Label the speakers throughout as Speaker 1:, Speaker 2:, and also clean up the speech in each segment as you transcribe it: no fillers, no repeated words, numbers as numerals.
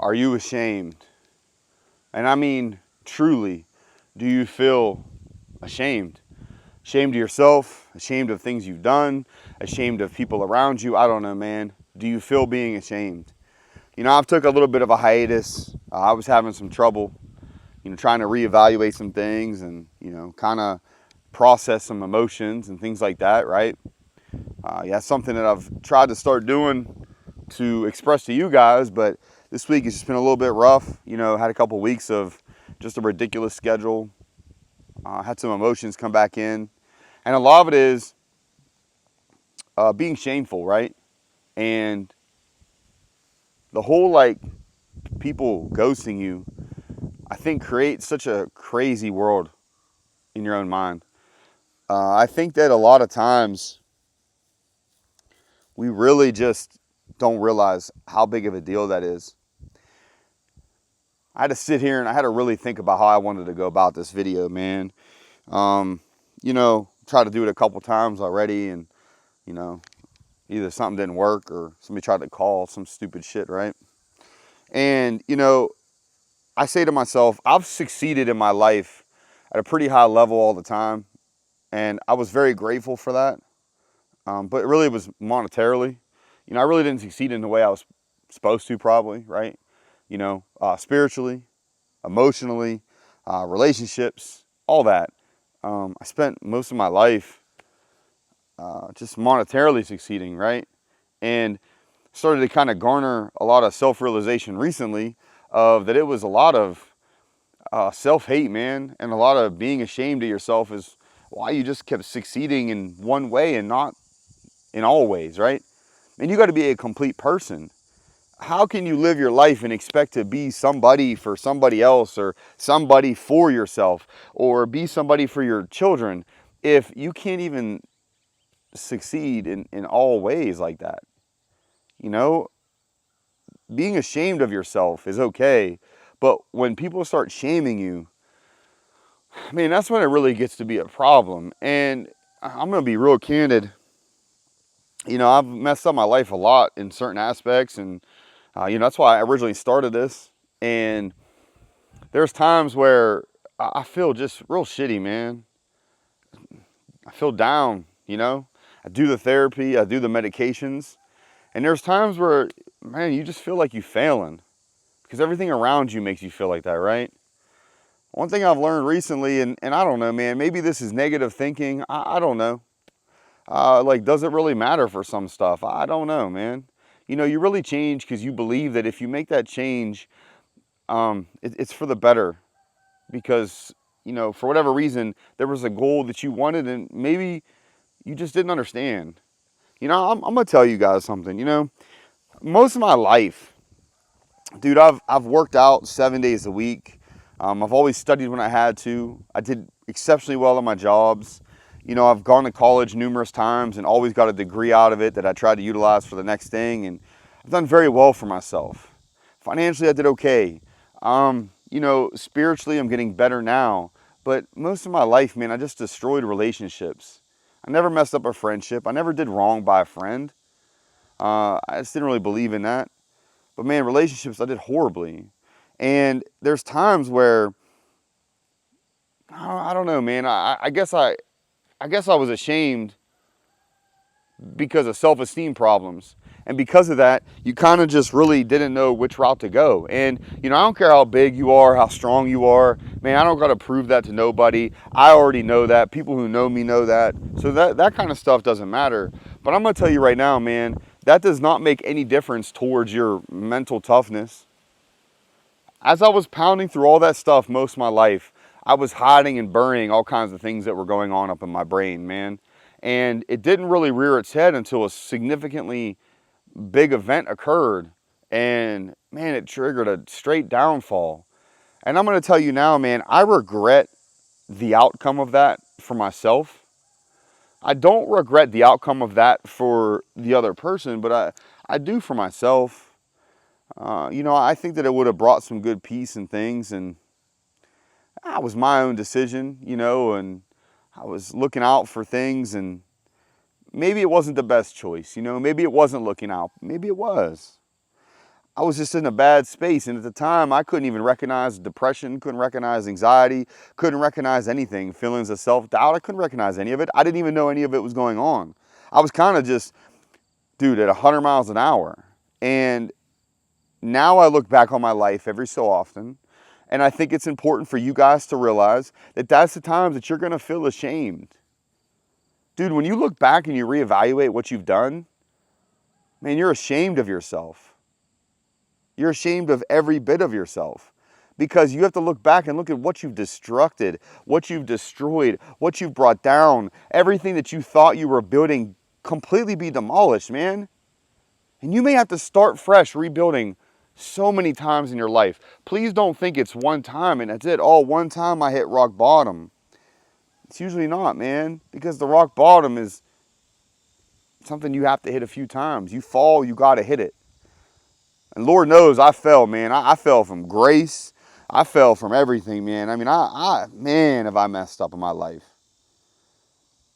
Speaker 1: Are you ashamed? And I mean, truly, do you feel ashamed? Ashamed of yourself, ashamed of things you've done, ashamed of people around you? I don't know, man. Do you feel being ashamed? I've took a little bit of a hiatus. I was having some trouble, trying to reevaluate some things and, kind of process some emotions and things like that, right? Yeah, something that I've tried to start doing to express to you guys, but this week it's just been a little bit rough. Had a couple weeks of just a ridiculous schedule. Had some emotions come back in. And a lot of it is being shameful, right? And the whole, people ghosting you, I think creates such a crazy world in your own mind. I think that a lot of times we really just don't realize how big of a deal that is. I had to sit here and I had to really think about how I wanted to go about this video, man. Tried to do it a couple times already, and, either something didn't work or somebody tried to call some stupid shit, right? And, I say to myself, I've succeeded in my life at a pretty high level all the time, and I was very grateful for that. But it really was monetarily. I really didn't succeed in the way I was supposed to, probably, right? Spiritually, emotionally, relationships, all that. I spent most of my life just monetarily succeeding, right? And started to kind of garner a lot of self-realization recently of that it was a lot of self-hate, man, and a lot of being ashamed of yourself is why you just kept succeeding in one way and not in all ways, right? And you got to be a complete person. How can you live your life and expect to be somebody for somebody else or somebody for yourself or be somebody for your children if you can't even succeed in all ways like that? Being ashamed of yourself is okay, but when people start shaming you, man, that's when it really gets to be a problem. And I'm going to be real candid. I've messed up my life a lot in certain aspects, and that's why I originally started this. And there's times where I feel just real shitty, man. I feel down, I do the therapy, I do the medications, and there's times where, man, you just feel like you're failing because everything around you makes you feel like that, right? One thing I've learned recently, and I don't know, man, maybe this is negative thinking. I don't know. Does it really matter for some stuff? I don't know, man. You really change because you believe that if you make that change, it's for the better. Because, for whatever reason, there was a goal that you wanted and maybe you just didn't understand. I'm going to tell you guys something. Most of my life, dude, I've worked out 7 days a week. I've always studied when I had to. I did exceptionally well in my jobs. I've gone to college numerous times and always got a degree out of it that I tried to utilize for the next thing. And I've done very well for myself. Financially, I did okay. Spiritually, I'm getting better now. But most of my life, man, I just destroyed relationships. I never messed up a friendship. I never did wrong by a friend. I just didn't really believe in that. But man, relationships, I did horribly. And there's times where, I don't know, man, I guess I was ashamed because of self-esteem problems. And because of that, you kind of just really didn't know which route to go. And, I don't care how big you are, how strong you are. Man, I don't got to prove that to nobody. I already know that. People who know me know that. So that kind of stuff doesn't matter. But I'm going to tell you right now, man, that does not make any difference towards your mental toughness. As I was pounding through all that stuff most of my life, I was hiding and burying all kinds of things that were going on up in my brain, man. And it didn't really rear its head until a significantly big event occurred. And, man, it triggered a straight downfall. And I'm going to tell you now, man, I regret the outcome of that for myself. I don't regret the outcome of that for the other person, but I do for myself. I think that it would have brought some good peace and things, and it was my own decision, and I was looking out for things, and maybe it wasn't the best choice, maybe it wasn't looking out, maybe it was. I was just in a bad space. And at the time, I couldn't even recognize depression, couldn't recognize anxiety, couldn't recognize anything, feelings of self-doubt. I couldn't recognize any of it. I didn't even know any of it was going on. I was kind of just, dude, at 100 miles an hour. And now I look back on my life every so often, and I think it's important for you guys to realize that that's the times that you're going to feel ashamed. Dude, when you look back and you reevaluate what you've done, man, you're ashamed of yourself. You're ashamed of every bit of yourself, because you have to look back and look at what you've destructed, what you've destroyed, what you've brought down, everything that you thought you were building completely be demolished, man. And you may have to start fresh rebuilding so many times in your life. Please don't think it's one time and that's it. Oh, one time I hit rock bottom. It's usually not, man, because the rock bottom is something you have to hit a few times. You fall, you got to hit it. And Lord knows I fell, man. I fell from grace. I fell from everything, man. I mean, man, have I messed up in my life.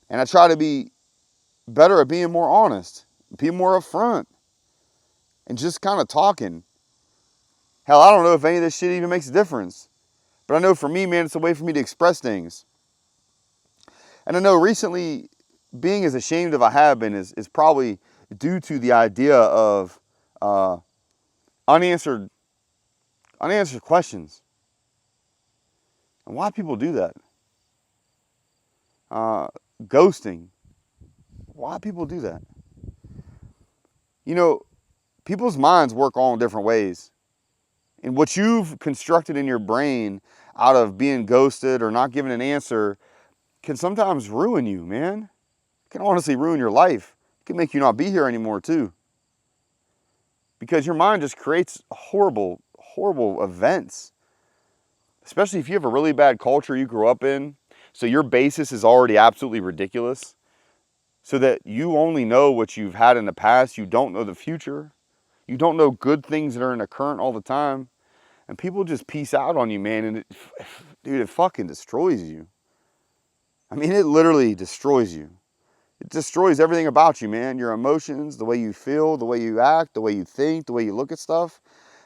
Speaker 1: And I try to be better at being more honest, being more upfront, and just kind of talking. Hell, I don't know if any of this shit even makes a difference. But I know for me, man, it's a way for me to express things. And I know recently, being as ashamed as I have been is probably due to the idea of unanswered questions. And why people do that? Ghosting. Why people do that? You know, people's minds work all in different ways. And what you've constructed in your brain out of being ghosted or not giving an answer can sometimes ruin you, man. It can honestly ruin your life. It can make you not be here anymore, too. Because your mind just creates horrible, horrible events. Especially if you have a really bad culture you grew up in. So your basis is already absolutely ridiculous. So that you only know what you've had in the past. You don't know the future. You don't know good things that are in the current all the time. And people just peace out on you, man. And dude, it fucking destroys you. I mean, it literally destroys you. It destroys everything about you, man. Your emotions, the way you feel, the way you act, the way you think, the way you look at stuff.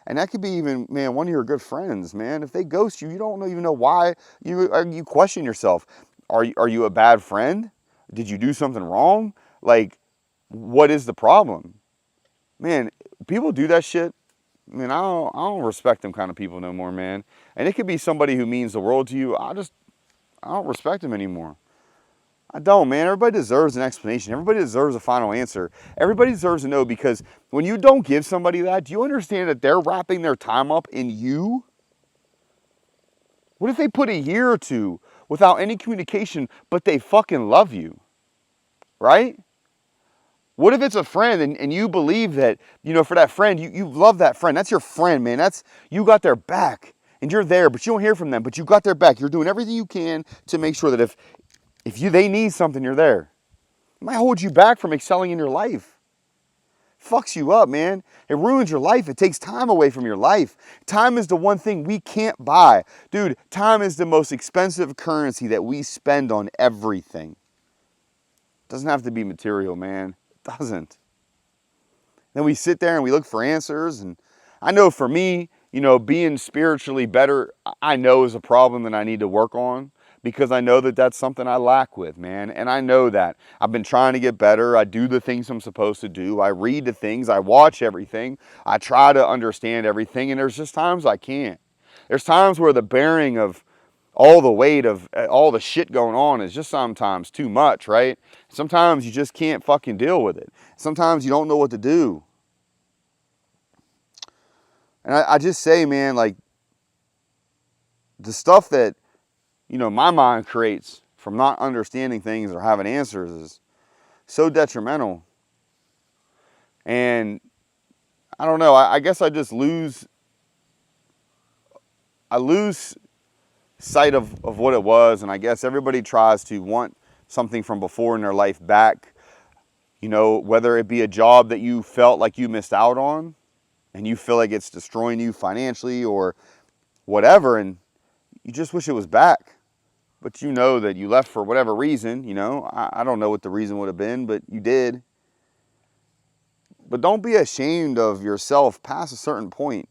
Speaker 1: And that could be even, man, one of your good friends, man. If they ghost you, you don't even know why. You question yourself. Are you a bad friend? Did you do something wrong? Like, what is the problem? Man, people do that shit. I mean, I don't respect them kind of people no more, man. And it could be somebody who means the world to you. I don't respect them anymore. I don't, man. Everybody deserves an explanation. Everybody deserves a final answer. Everybody deserves to know, because when you don't give somebody that, do you understand that they're wrapping their time up in you? What if they put a year or two without any communication, but they fucking love you, right? What if it's a friend and you believe that, you know, for that friend, you love that friend. That's your friend, man. You got their back and you're there, but you don't hear from them, but you got their back. You're doing everything you can to make sure that if they need something, you're there. It might hold you back from excelling in your life. It fucks you up, man. It ruins your life. It takes time away from your life. Time is the one thing we can't buy. Dude, time is the most expensive currency that we spend on everything. It doesn't have to be material, man. It doesn't. Then we sit there and we look for answers. And I know for me, you know, being spiritually better, I know is a problem that I need to work on, because I know that that's something I lack with, man. And I know that. I've been trying to get better. I do the things I'm supposed to do. I read the things. I watch everything. I try to understand everything. And there's just times I can't. There's times where the bearing of all the weight of all the shit going on is just sometimes too much, right? Sometimes you just can't fucking deal with it. Sometimes you don't know what to do. And I just say, man, like, the stuff that, you know, my mind creates from not understanding things or having answers is so detrimental. And I don't know, I guess I lose sight of what it was. And I guess everybody tries to want something from before in their life back. You know, whether it be a job that you felt like you missed out on and you feel like it's destroying you financially or whatever, and you just wish it was back. But you know that you left for whatever reason, you know. I don't know what the reason would have been, but you did. But don't be ashamed of yourself past a certain point.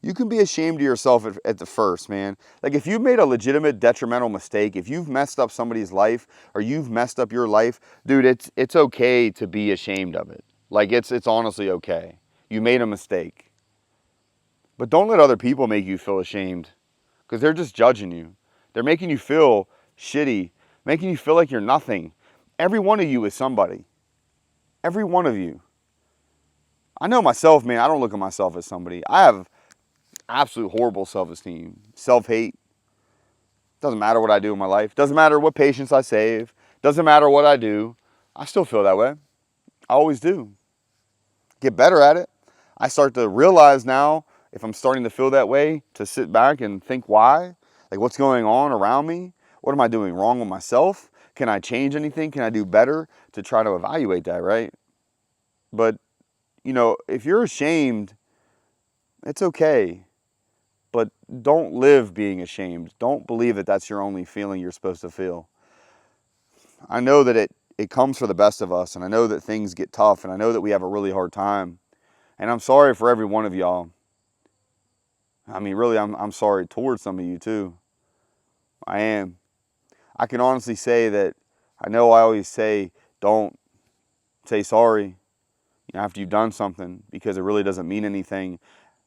Speaker 1: You can be ashamed of yourself at the first, man. Like if you've made a legitimate detrimental mistake, if you've messed up somebody's life or you've messed up your life, dude, it's okay to be ashamed of it. Like it's honestly okay. You made a mistake. But don't let other people make you feel ashamed because they're just judging you. They're making you feel shitty, making you feel like you're nothing. Every one of you is somebody. Every one of you. I know myself, man. I don't look at myself as somebody. I have absolute horrible self-esteem, self-hate. Doesn't matter what I do in my life. Doesn't matter what patients I save. Doesn't matter what I do. I still feel that way. I always do. Get better at it. I start to realize now, if I'm starting to feel that way, to sit back and think why. Like what's going on around me? What am I doing wrong with myself? Can I change anything? Can I do better to try to evaluate that, right? But, you know, if you're ashamed, it's okay. But don't live being ashamed. Don't believe that that's your only feeling you're supposed to feel. I know that it comes for the best of us, and I know that things get tough, and I know that we have a really hard time. And I'm sorry for every one of y'all. I mean, really, I'm sorry towards some of you too. I am. I can honestly say that I know I always say, don't say sorry after you've done something because it really doesn't mean anything.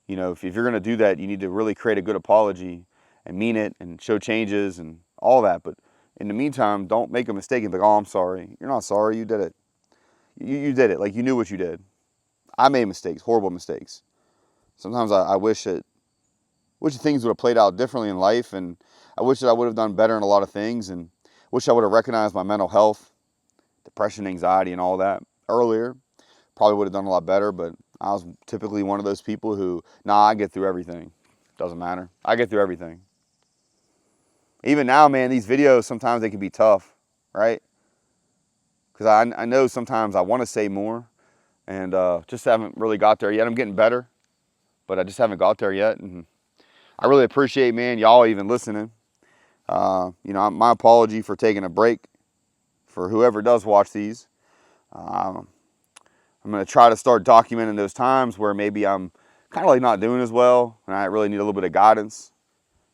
Speaker 1: You know, if you're going to do that, you need to really create a good apology and mean it and show changes and all that. But in the meantime, don't make a mistake and be like, oh, I'm sorry. You're not sorry. You did it. You did it. Like you knew what you did. I made mistakes, horrible mistakes. Sometimes I wish that things would have played out differently in life, and I wish that I would have done better in a lot of things, and wish I would have recognized my mental health, depression, anxiety, and all that earlier. Probably would have done a lot better, but I was typically one of those people who, I get through everything. Doesn't matter. I get through everything. Even now, man, these videos, sometimes they can be tough, right? Because I know sometimes I want to say more, and just haven't really got there yet. I'm getting better, but I just haven't got there yet. And I really appreciate, man, y'all even listening. You know, my apology for taking a break for whoever does watch these. I'm going to try to start documenting those times where maybe I'm kind of like not doing as well and I really need a little bit of guidance,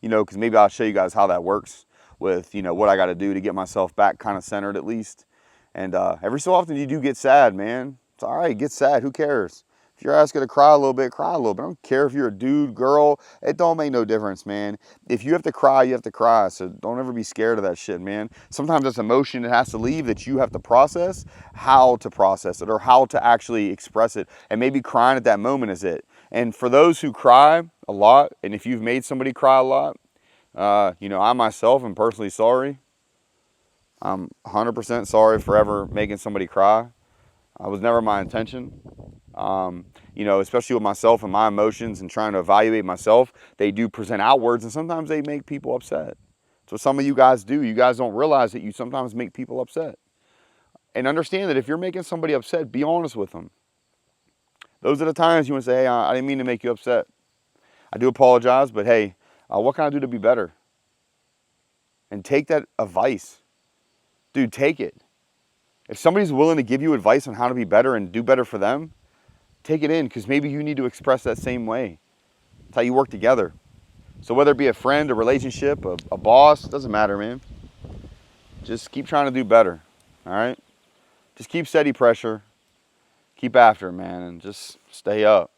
Speaker 1: you know, because maybe I'll show you guys how that works with, you know, what I got to do to get myself back kind of centered at least. And every so often you do get sad, man. It's all right, get sad. Who cares? If your ass gonna cry a little bit, cry a little bit. I don't care if you're a dude, girl. It don't make no difference, man. If you have to cry, you have to cry. So don't ever be scared of that shit, man. Sometimes it's emotion that has to leave that you have to process, how to process it or how to actually express it. And maybe crying at that moment is it. And for those who cry a lot, and if you've made somebody cry a lot, you know, I myself am personally sorry. I'm 100% sorry for ever making somebody cry. It was never my intention. You know, especially with myself and my emotions and trying to evaluate myself, they do present outwards and sometimes they make people upset. So some of you guys do. You guys don't realize that you sometimes make people upset. And understand that if you're making somebody upset, be honest with them. Those are the times you want to say, hey, I didn't mean to make you upset. I do apologize, but hey, what can I do to be better? And take that advice. Dude, take it. If somebody's willing to give you advice on how to be better and do better for them, take it in because maybe you need to express that same way. That's how you work together. So whether it be a friend, a relationship, a boss, doesn't matter, man. Just keep trying to do better, all right? Just keep steady pressure. Keep after it, man, and just stay up.